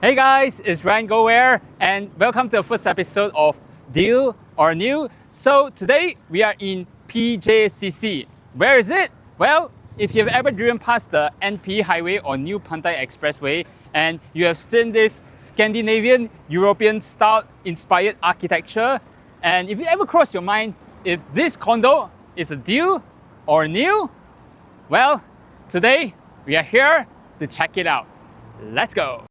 Hey guys, it's Ryan Gower and welcome to the first episode of Deal or New. So today we are in PJCC. Where is it? Well, if you've ever driven past the NP Highway or New Pantai Expressway and you have seen this Scandinavian European style inspired architecture, and if you ever cross your mind if this condo is a deal or new, well, today we are here to check it out. Let's go.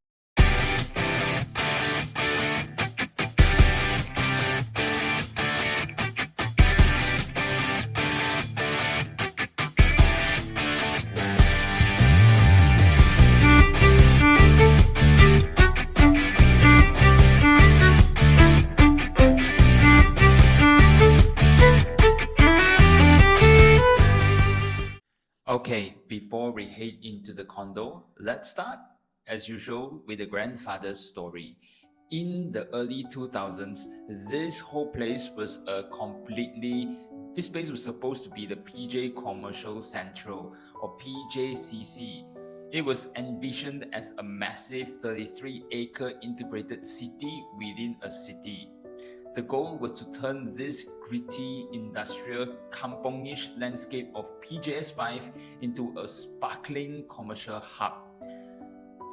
Okay, before we head into the condo, let's start, as usual, with the grandfather's story. In the early 2000s, this whole place was this place was supposed to be the PJ Commercial Central, or PJCC. It was envisioned as a massive 33-acre integrated city within a city. The goal was to turn this gritty industrial kampongish landscape of PJS5 into a sparkling commercial hub.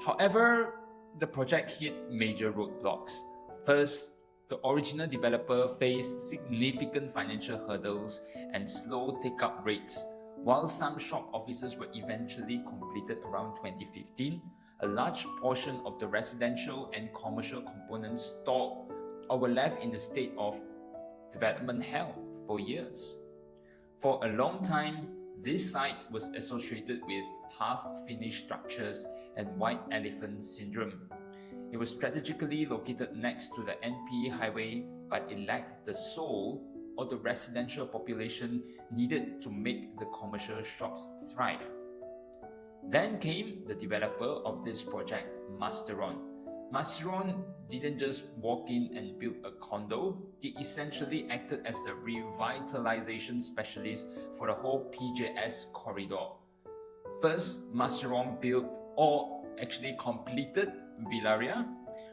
However, the project hit major roadblocks. First, the original developer faced significant financial hurdles and slow take-up rates. While some shop offices were eventually completed around 2015, a large portion of the residential and commercial components stalled or were left in the state of development hell for years. For a long time, this site was associated with half-finished structures and white elephant syndrome. It was strategically located next to the NP highway, but it lacked the soul or the residential population needed to make the commercial shops thrive. Then came the developer of this project, Masteron didn't just walk in and build a condo, they essentially acted as a revitalization specialist for the whole PJS corridor. First, Masteron built, or actually completed, Villaria,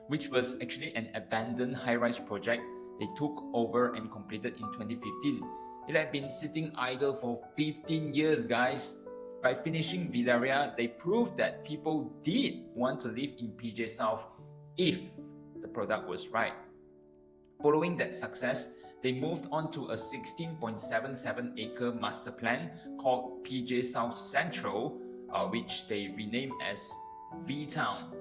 which was actually an abandoned high-rise project they took over and completed in 2015. It had been sitting idle for 15 years, guys. By finishing Villaria, they proved that people did want to live in PJ South if the product was right. Following that success, they moved on to a 16.77-acre master plan called PJ South Central, which they renamed as V-Town.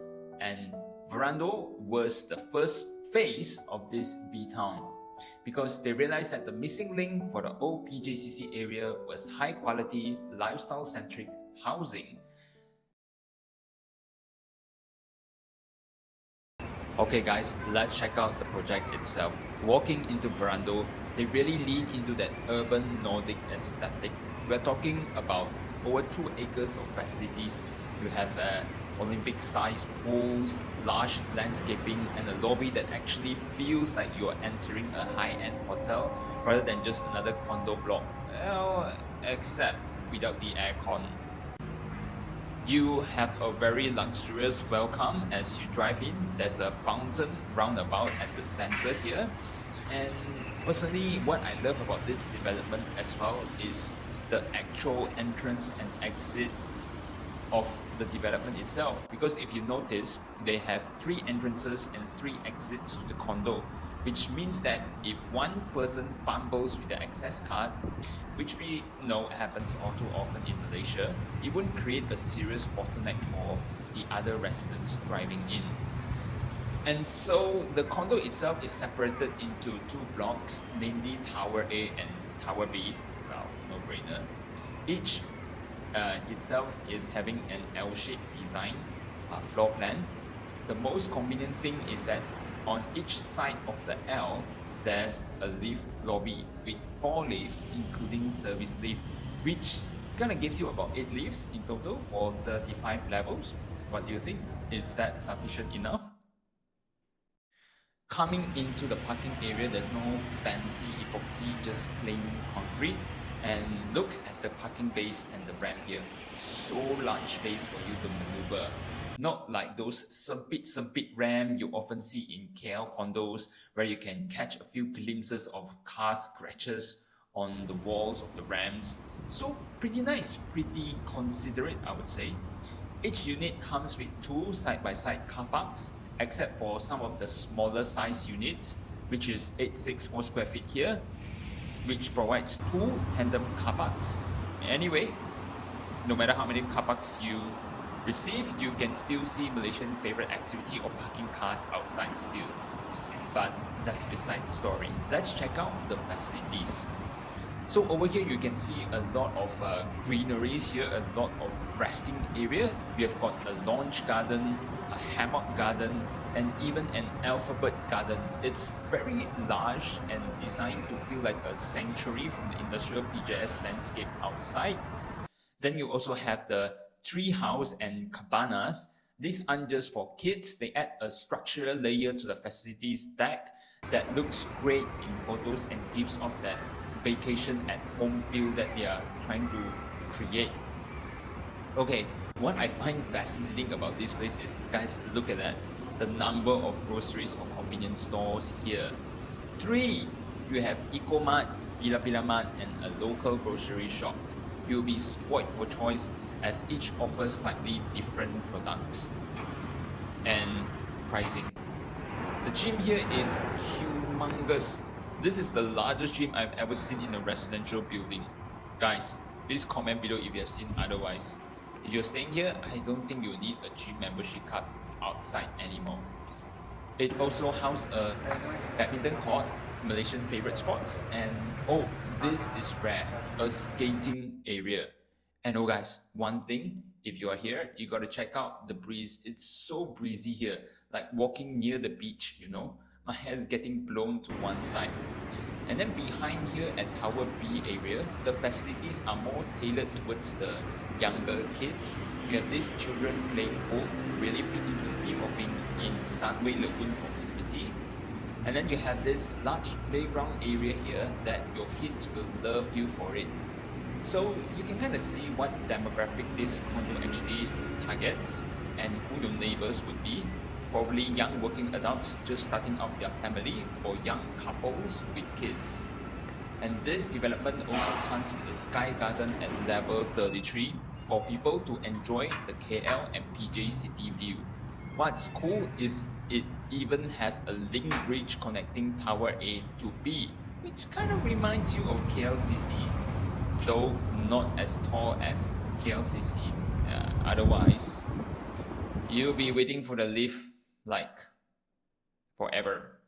And Verando was the first phase of this V-Town, because they realized that the missing link for the old PJCC area was high-quality, lifestyle-centric housing. Okay guys, let's check out the project itself. Walking into Verando, they really lean into that urban Nordic aesthetic. We're talking about over 2 acres of facilities. You have Olympic-sized pools, large landscaping, and a lobby that actually feels like you're entering a high-end hotel rather than just another condo block. Well, except without the aircon. You have a very luxurious welcome as you drive in. There's a fountain roundabout at the center here. And personally, what I love about this development as well is the actual entrance and exit of the development itself, because if you notice, they have 3 entrances and 3 exits to the condo, which means that if one person fumbles with the access card, which we know happens all too often in Malaysia, it wouldn't create a serious bottleneck for the other residents driving in. And so the condo itself is separated into 2 blocks, namely Tower A and Tower B. Well, no-brainer. Each itself is having an L-shaped design floor plan. The most convenient thing is that on each side of the L, there's a lift lobby with 4 lifts, including service lift, which kind of gives you about 8 lifts in total for 35 levels. What do you think? Is that sufficient enough? Coming into the parking area, there's no fancy epoxy, just plain concrete. And look at the parking base and the ramp here. So large space for you to maneuver. Not like those sempit ramp you often see in KL condos where you can catch a few glimpses of car scratches on the walls of the ramps. So pretty nice, pretty considerate, I would say. Each unit comes with two side-by-side car parks, except for some of the smaller size units, which is 864 square feet here, which provides two tandem car parks. Anyway, no matter how many car parks you receive, you can still see Malaysian favorite activity of parking cars outside still. But that's beside the story. Let's check out the facilities. So over here you can see a lot of greeneries here, a lot of resting area. We have got a lounge garden, a hammock garden, and even an alphabet garden. It's very large and designed to feel like a sanctuary from the industrial PJS landscape outside. Then you also have the tree house and cabanas. These aren't just for kids, they add a structural layer to the facilities deck that looks great in photos and gives off that vacation at home feel that they are trying to create. Okay, what I find fascinating about this place is, guys, look at that. The number of groceries or convenience stores here. 3, you have Ecomart, Bila Mart, and a local grocery shop. You'll be spoiled for choice as each offers slightly different products and pricing. The gym here is humongous. This is the largest gym I've ever seen in a residential building. Guys, please comment below if you have seen otherwise. If you're staying here, I don't think you'll need a gym membership card outside anymore. It also houses a badminton court, Malaysian favorite sports, and oh, this is rare, a skating area. And oh guys, one thing, if you are here, you gotta check out the breeze. It's so breezy here, like walking near the beach, you know. My hair is getting blown to one side. And then behind here at Tower B area, the facilities are more tailored towards the younger kids. You have this children playing pool, really fit into the theme of being in Sunway Lagoon proximity. And then you have this large playground area here that your kids will love you for it. So you can kind of see what demographic this condo actually targets and who your neighbors would be. Probably young working adults just starting out their family or young couples with kids. And this development also comes with a sky garden at level 33 for people to enjoy the KL and PJCC view. What's cool is it even has a link bridge connecting Tower A to B, which kind of reminds you of KLCC, though not as tall as KLCC. Otherwise, you'll be waiting for the lift like forever.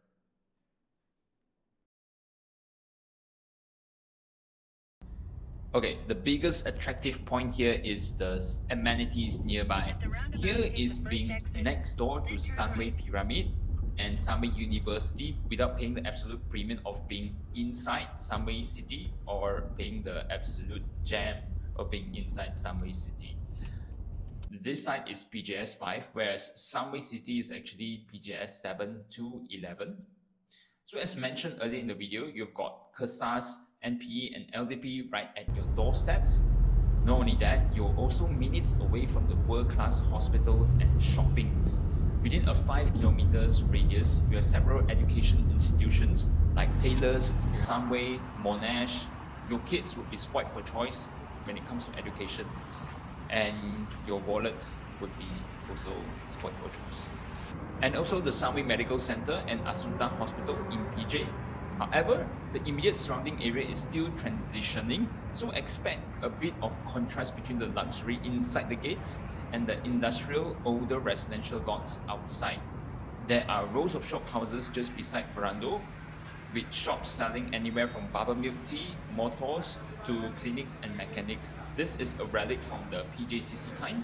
Okay, the biggest attractive point here is the amenities nearby. Here is being next door to Sunway Pyramid and Sunway University without paying the absolute premium of being inside Sunway City or paying the absolute jam of being inside Sunway City. This side is PJS 5, whereas Sunway City is actually PJS 7 to 11. So as mentioned earlier in the video, you've got CASAS, NPE and LDP right at your doorsteps. Not only that, you're also minutes away from the world-class hospitals and shoppings. Within a 5 kilometers radius, you have several education institutions like Taylor's, Sunway, Monash. Your kids would be spoiled for choice when it comes to education. And your wallet would be also spoiled for choice. And also the Sunway Medical Center and Asunta Hospital in PJ. However, the immediate surrounding area is still transitioning, so expect a bit of contrast between the luxury inside the gates and the industrial older residential lots outside. There are rows of shop houses just beside Verando, with shops selling anywhere from buttermilk tea, motors, to clinics and mechanics. This is a relic from the PJCC time.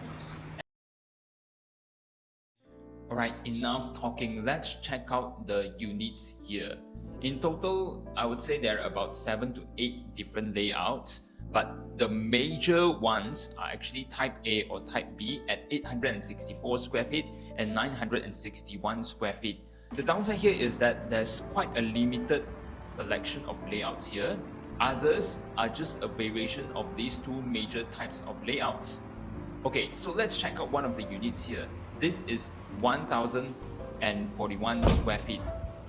Alright, enough talking. Let's check out the units here. In total, I would say there are about 7 to 8 different layouts, but the major ones are actually Type A or Type B at 864 square feet and 961 square feet. The downside here is that there's quite a limited selection of layouts here. Others are just a variation of these two major types of layouts. Okay, so let's check out one of the units here. This is 1,041 square feet,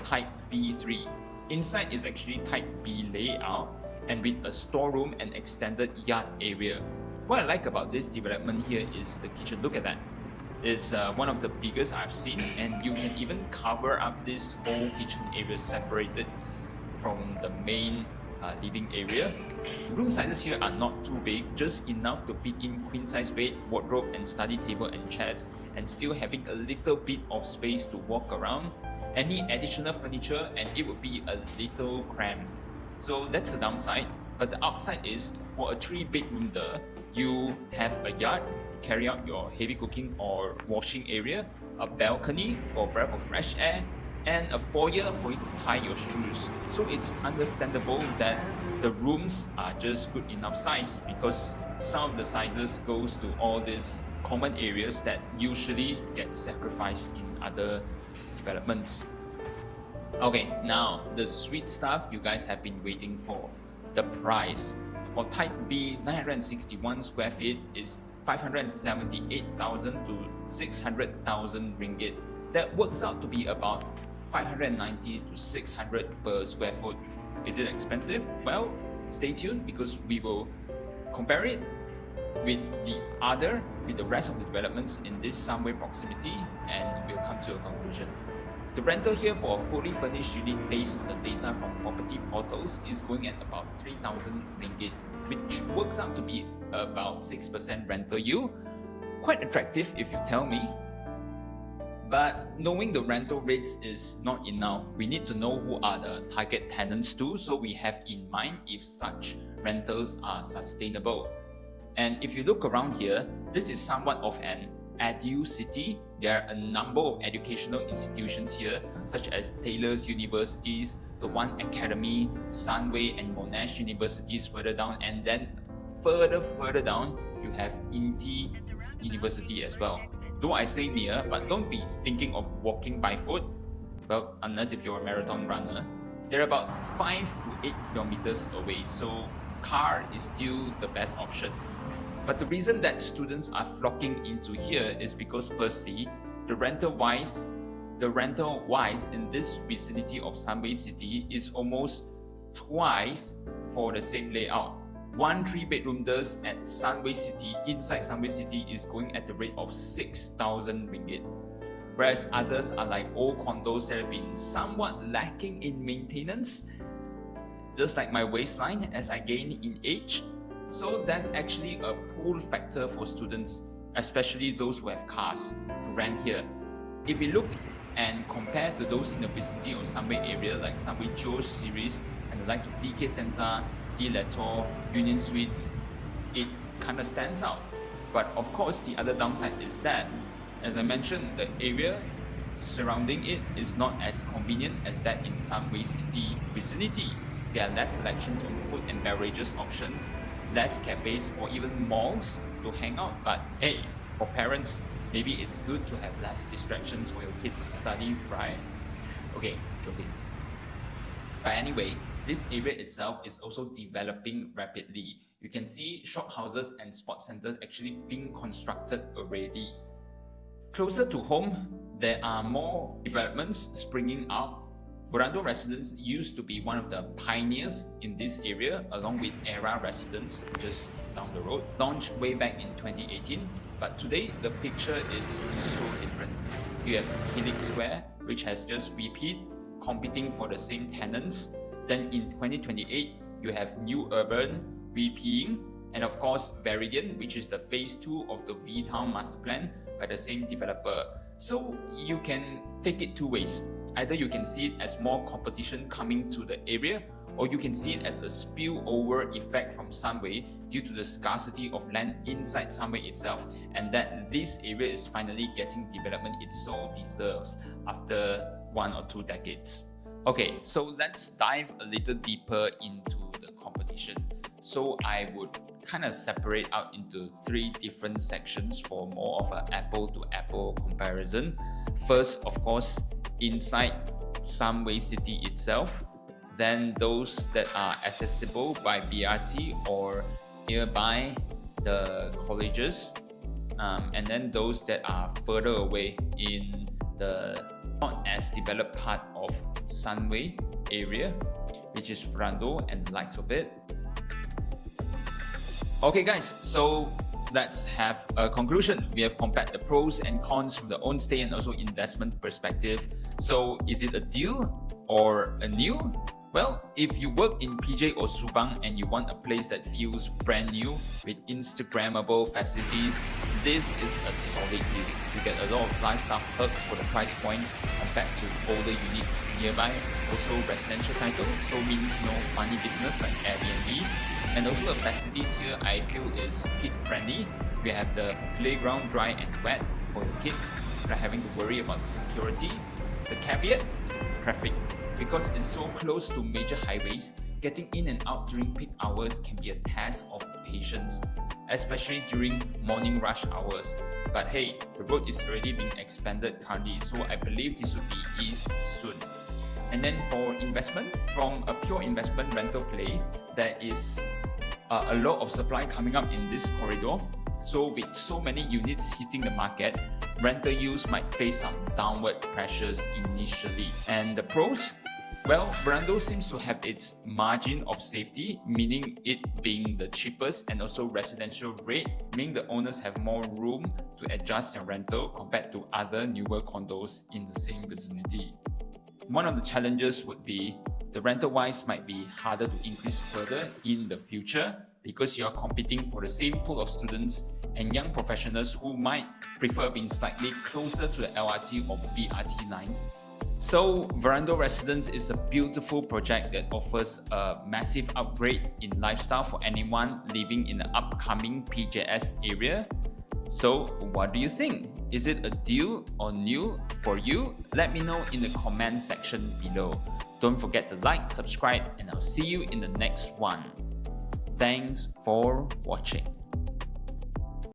type B3. Inside is actually type B layout and with a storeroom and extended yard area. What I like about this development here is the kitchen. Look at that. It's one of the biggest I've seen, and you can even cover up this whole kitchen area separated from the main living area. The room sizes here are not too big, just enough to fit in queen size bed, wardrobe and study table and chairs, and still having a little bit of space to walk around. Any additional furniture and it would be a little cramped. So that's the downside. But the upside is, for a 3-bedroom there, you have a yard to carry out your heavy cooking or washing area, a balcony for a breath of fresh air, and a foyer for you to tie your shoes. So it's understandable that the rooms are just good enough size, because some of the sizes goes to all these common areas that usually get sacrificed in other developments. Okay, now the sweet stuff you guys have been waiting for, the price. For type B, 961 square feet is 578,000 to 600,000 ringgit. That works out to be about 590 to 600 per square foot. Is it expensive? Well, stay tuned, because we will compare it with the rest of the developments in this Sunway proximity, and we'll come to a conclusion. The rental here for a fully furnished unit based on the data from property portals is going at about 3,000 ringgit, which works out to be about 6% rental yield. Quite attractive if you tell me. But knowing the rental rates is not enough. We need to know who are the target tenants too, so we have in mind if such rentals are sustainable. And if you look around here, this is somewhat of an edu city. There are a number of educational institutions here, such as Taylor's Universities, the One Academy, Sunway and Monash Universities further down, and then further down you have Inti University as well. Though I say near, but don't be thinking of walking by foot, well, unless if you're a marathon runner. They're about 5 to 8 kilometers away, so car is still the best option. But the reason that students are flocking into here is because, firstly, the rental wise in this vicinity of Sunway City is almost twice for the same layout. One 3-bedroom does at Sunway City, inside Sunway City, is going at the rate of 6,000 ringgit. Whereas others are like old condos that have been somewhat lacking in maintenance, just like my waistline as I gain in age. So that's actually a pull factor for students, especially those who have cars, to rent here. If we look and compare to those in the vicinity of Sunway area like Sunway George series and the likes of DK Senza, D Latour, Union Suites, it kind of stands out. But of course, the other downside is that, as I mentioned, the area surrounding it is not as convenient as that in Sunway City vicinity. There are less selections on food and beverages options, less cafes or even malls to hang out. But hey, for parents, maybe it's good to have less distractions for your kids to study, right? Okay, joking. But anyway, this area itself is also developing rapidly. You can see shophouses and sports centers actually being constructed already. Closer to home, there are more developments springing up. Verando Residence used to be one of the pioneers in this area, along with Era Residence just down the road, launched way back in 2018. But today, the picture is so different. You have Helix Square, which has just repeat, competing for the same tenants. Then in 2028, you have New Urban, repeating, and of course Verando, which is the phase 2 of the V-Town MasterPlan by the same developer. So you can take it two ways. Either you can see it as more competition coming to the area, or you can see it as a spillover effect from Sunway due to the scarcity of land inside Sunway itself, and that this area is finally getting development it so deserves after 1 or 2 decades. Okay, so let's dive a little deeper into the competition. So I would kind of separate out into 3 different sections for more of an apple-to-apple comparison. First, of course, inside Sunway City itself, then those that are accessible by BRT or nearby the colleges, and then those that are further away in the not as developed part of Sunway area, which is Verando and the likes of it. Okay guys, so let's have a conclusion. We have compared the pros and cons from the own stay and also investment perspective. So is it a deal or a new? Well, if you work in PJ or Subang and you want a place that feels brand new with Instagrammable facilities, this is a solid deal. You get a lot of lifestyle perks for the price point compared to older units nearby. Also residential title, so means no funny business like Airbnb. And also the facilities here I feel is kid friendly. We have the playground dry and wet for the kids without having to worry about the security. The caveat, traffic. Because it's so close to major highways, getting in and out during peak hours can be a task of patience, especially during morning rush hours. But hey, the road is already being expanded currently, so I believe this will be eased soon. And then for investment, from a pure investment rental play, there is a lot of supply coming up in this corridor. So with so many units hitting the market, rental yields might face some downward pressures initially. And the pros? Well, Verando seems to have its margin of safety, meaning it being the cheapest and also residential rate, meaning the owners have more room to adjust their rental compared to other newer condos in the same vicinity. One of the challenges would be the rental-wise might be harder to increase further in the future because you are competing for the same pool of students and young professionals who might prefer being slightly closer to the LRT or BRT lines. So Verando Residence is a beautiful project that offers a massive upgrade in lifestyle for anyone living in the upcoming PJS area. So what do you think? Is it a deal or new for you? Let me know in the comment section below. Don't forget to like, subscribe, and I'll see you in the next one. Thanks for watching.